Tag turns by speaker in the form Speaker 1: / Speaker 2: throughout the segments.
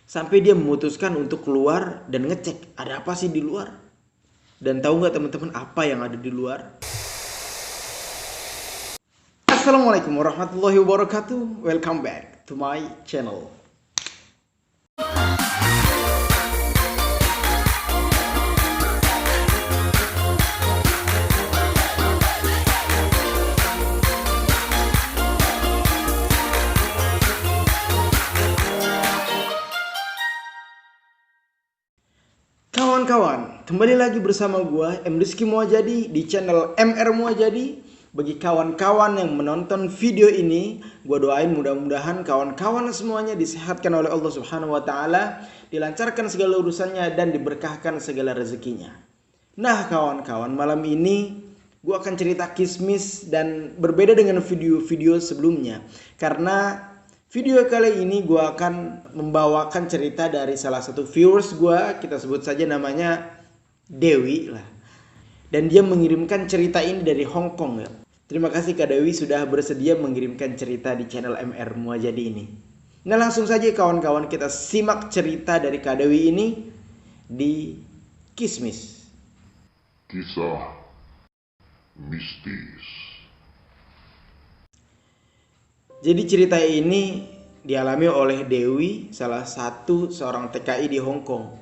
Speaker 1: Sampai dia memutuskan untuk keluar dan ngecek ada apa sih di luar. Dan tahu nggak teman-teman apa yang ada di luar? Assalamualaikum warahmatullahi wabarakatuh. Welcome back to my channel. Kawan-kawan, kembali lagi bersama gua M. Rizky Muajadi di channel MR Muajadi. Bagi kawan-kawan yang menonton video ini, gua doain mudah-mudahan kawan-kawan semuanya disehatkan oleh Allah Subhanahu wa taala, dilancarkan segala urusannya dan diberkahkan segala rezekinya. Nah, kawan-kawan, malam ini gua akan cerita kismis dan berbeda dengan video-video sebelumnya. Karena video kali ini gue akan membawakan cerita dari salah satu viewers gue, kita sebut saja namanya Dewi lah. Dan dia mengirimkan cerita ini dari Hong Kong ya. Terima kasih Kak Dewi sudah bersedia mengirimkan cerita di channel MR Muajadi ini. Nah, langsung saja kawan-kawan kita simak cerita dari Kak Dewi ini di Kismis.
Speaker 2: Kisah mistis.
Speaker 1: Jadi cerita ini dialami oleh Dewi, salah satu seorang TKI di Hong Kong.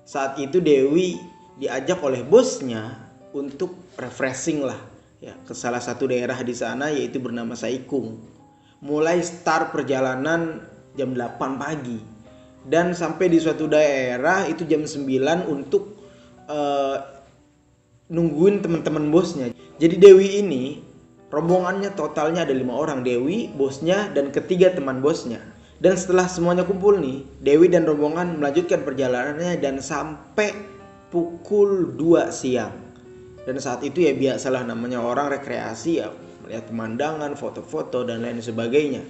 Speaker 1: Saat itu Dewi diajak oleh bosnya untuk refreshing lah ya, ke salah satu daerah di sana yaitu bernama Sai Kung. Mulai start perjalanan jam 8 pagi dan sampai di suatu daerah itu jam 9 untuk nungguin teman-teman bosnya. Jadi Dewi ini rombongannya totalnya ada 5 orang, Dewi, bosnya, dan ketiga teman bosnya. Dan setelah semuanya kumpul nih, Dewi dan rombongan melanjutkan perjalanannya dan sampai pukul 2 siang. Dan saat itu ya biasalah namanya orang rekreasi ya, melihat pemandangan, foto-foto dan lain sebagainya.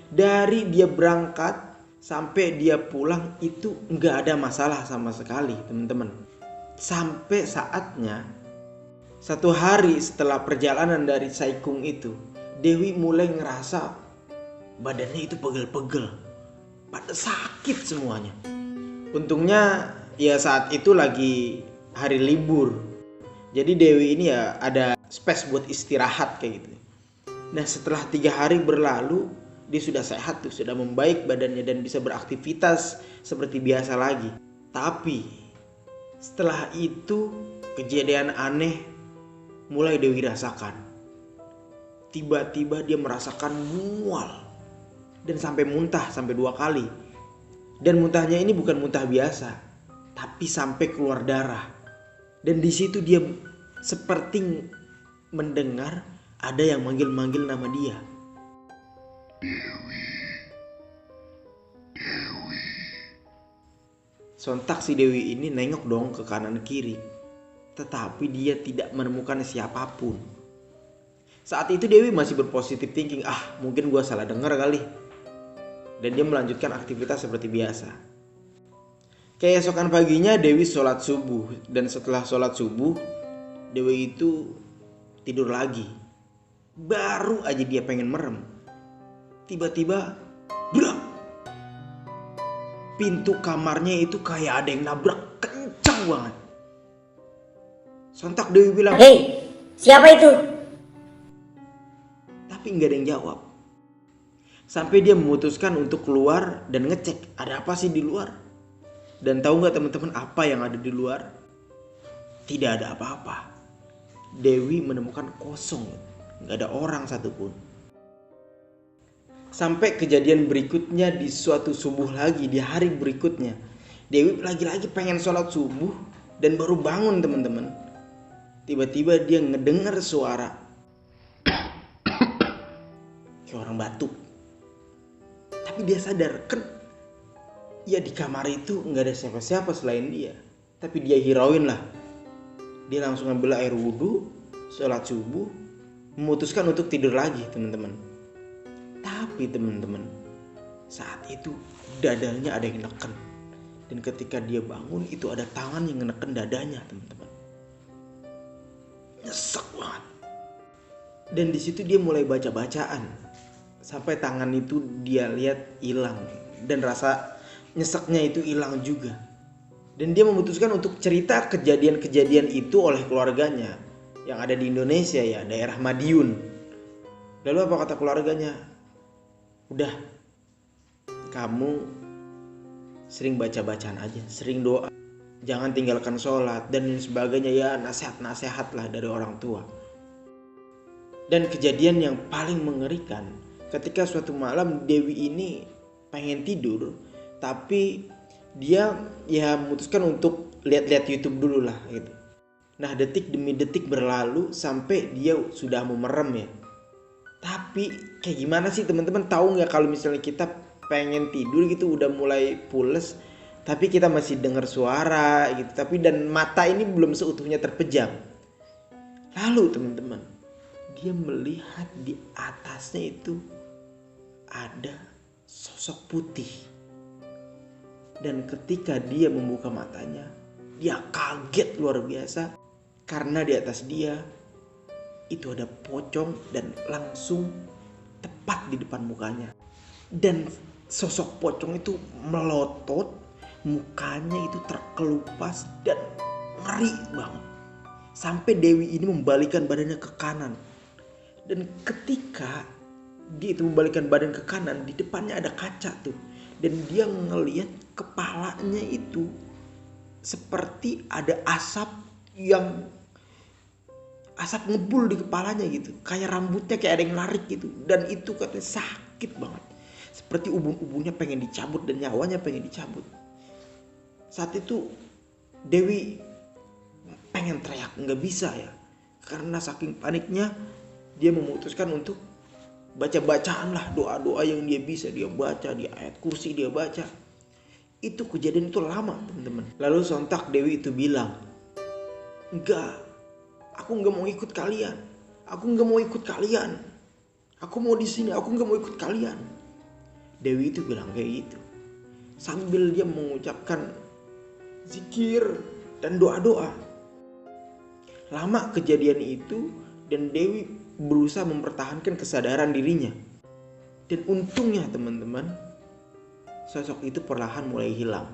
Speaker 1: Dari dia berangkat sampai dia pulang itu nggak ada masalah sama sekali teman-teman. Sampai saatnya satu hari setelah perjalanan dari Sai Kung itu, Dewi mulai ngerasa badannya itu pegel-pegel, pada sakit semuanya. Untungnya ya saat itu lagi hari libur, jadi Dewi ini ya ada space buat istirahat kayak gitu. Nah, setelah 3 hari berlalu, dia sudah sehat tuh, sudah membaik badannya dan bisa beraktivitas seperti biasa lagi. Tapi setelah itu kejadian aneh mulai Dewi rasakan. Tiba-tiba dia merasakan mual dan sampai muntah sampai 2 kali. Dan muntahnya ini bukan muntah biasa, tapi sampai keluar darah. Dan di situ dia seperti mendengar ada yang manggil-manggil nama dia.
Speaker 2: Dewi.
Speaker 1: Sontak si Dewi ini nengok dong ke kanan kiri, tetapi dia tidak menemukan siapapun. Saat itu Dewi masih berpositif thinking, mungkin gue salah dengar kali. Dan dia melanjutkan aktivitas seperti biasa. Keesokan paginya Dewi sholat subuh. Dan setelah sholat subuh, Dewi itu tidur lagi. Baru aja dia pengen merem, tiba-tiba brak! Pintu kamarnya itu kayak ada yang nabrak kencang banget. Sontak Dewi bilang,
Speaker 3: "Hei, siapa itu?"
Speaker 1: Tapi nggak ada yang jawab. Sampai dia memutuskan untuk keluar dan ngecek ada apa sih di luar. Dan tahu nggak teman-teman apa yang ada di luar? Tidak ada apa-apa. Dewi menemukan kosong, nggak ada orang satupun. Sampai kejadian berikutnya di suatu subuh lagi, di hari berikutnya, Dewi lagi-lagi pengen sholat subuh dan baru bangun teman-teman. Tiba-tiba dia ngedengar suara kayak orang batuk. Tapi dia sadar kan ya di kamar itu nggak ada siapa-siapa selain dia. Tapi dia hirauin lah. Dia langsung ambil air wudhu, sholat subuh, memutuskan untuk tidur lagi teman-teman. Tapi teman-teman, saat itu dadanya ada yang neken. Dan ketika dia bangun itu ada tangan yang neken dadanya teman-teman. Nyesek banget. Dan di situ dia mulai baca-bacaan. Sampai tangan itu dia lihat hilang. Dan rasa nyeseknya itu hilang juga. Dan dia memutuskan untuk cerita kejadian-kejadian itu oleh keluarganya yang ada di Indonesia ya, daerah Madiun. Lalu apa kata keluarganya? Udah, kamu sering baca-bacaan aja, sering doa, jangan tinggalkan sholat dan sebagainya ya, nasihat-nasihat lah dari orang tua. Dan kejadian yang paling mengerikan, ketika suatu malam Dewi ini pengen tidur, tapi dia ya memutuskan untuk lihat-lihat YouTube dulu lah gitu. Nah, detik demi detik berlalu sampai dia sudah mau merem ya. Tapi kayak gimana sih teman-teman, tahu nggak kalau misalnya kita pengen tidur gitu udah mulai pules, tapi kita masih dengar suara gitu, tapi dan mata ini belum seutuhnya terpejam. Lalu teman-teman, dia melihat di atasnya itu ada sosok putih. Dan ketika dia membuka matanya, dia kaget luar biasa karena di atas dia itu ada pocong dan langsung tepat di depan mukanya. Dan sosok pocong itu melotot, mukanya itu terkelupas dan ngeri banget. Sampai Dewi ini membalikkan badannya ke kanan. Dan ketika dia itu membalikkan badan ke kanan, di depannya ada kaca tuh. Dan dia ngelihat kepalanya itu seperti ada asap ngebul di kepalanya gitu. Kayak rambutnya kayak ada yang narik gitu. Dan itu katanya sakit banget. Seperti ubun-ubunnya pengen dicabut dan nyawanya pengen dicabut. Saat itu Dewi pengen teriak, nggak bisa ya. Karena saking paniknya dia memutuskan untuk baca-bacaan lah, doa-doa yang dia bisa dia baca, di ayat kursi dia baca. Itu kejadian itu lama teman-teman. Lalu sontak Dewi itu bilang, enggak, aku nggak mau ikut kalian, aku nggak mau ikut kalian, aku mau di sini, aku nggak mau ikut kalian. Dewi itu bilang kayak gitu sambil dia mengucapkan zikir dan doa-doa. Lama kejadian itu dan Dewi berusaha mempertahankan kesadaran dirinya. Dan untungnya teman-teman, sosok itu perlahan mulai hilang.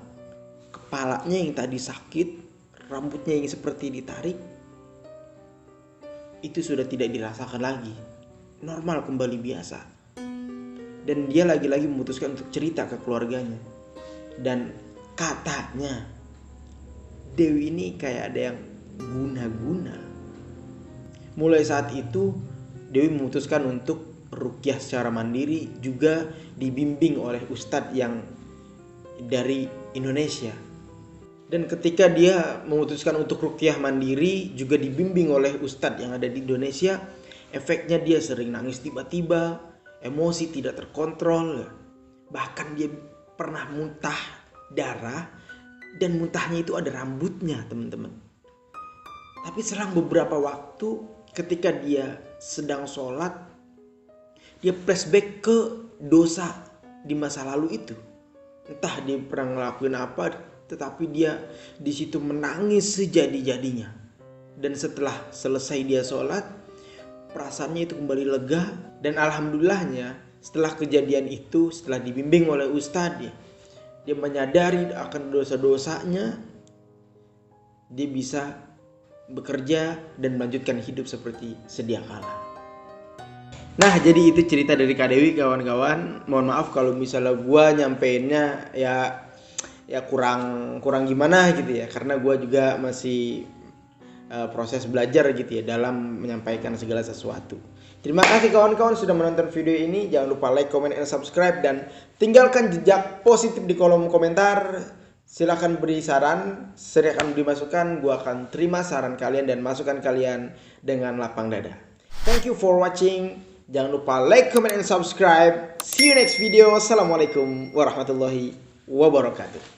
Speaker 1: Kepalanya yang tadi sakit, rambutnya yang seperti ditarik, itu sudah tidak dirasakan lagi. Normal kembali biasa. Dan dia lagi-lagi memutuskan untuk cerita ke keluarganya. Dan katanya Dewi ini kayak ada yang guna-guna. Mulai saat itu Dewi memutuskan untuk ruqyah secara mandiri, juga dibimbing oleh ustadz yang dari Indonesia. Dan ketika dia memutuskan untuk ruqyah mandiri juga dibimbing oleh ustadz yang ada di Indonesia, efeknya dia sering nangis tiba-tiba, emosi tidak terkontrol, bahkan dia pernah muntah darah dan muntahnya itu ada rambutnya teman-teman. Tapi selang beberapa waktu ketika dia sedang sholat, dia flashback ke dosa di masa lalu itu. Entah dia pernah ngelakuin apa, tetapi dia di situ menangis sejadi-jadinya. Dan setelah selesai dia sholat, perasaannya itu kembali lega. Dan alhamdulillahnya setelah kejadian itu, setelah dibimbing oleh ustadz, dia menyadari akan dosa-dosanya. Dia bisa bekerja dan melanjutkan hidup seperti sedia kala. Nah, jadi itu cerita dari Kak Dewi kawan-kawan. Mohon maaf kalau misalnya gua nyampeinnya ya kurang gimana gitu ya, karena gua juga masih proses belajar gitu ya dalam menyampaikan segala sesuatu. Terima kasih kawan-kawan sudah menonton video ini. Jangan lupa like, comment, and subscribe, dan tinggalkan jejak positif di kolom komentar. Silahkan beri saran, silahkan beri masukan. Gua akan terima saran kalian dan masukan kalian dengan lapang dada. Thank you for watching. Jangan lupa like, comment, and subscribe. See you next video. Assalamualaikum warahmatullahi wabarakatuh.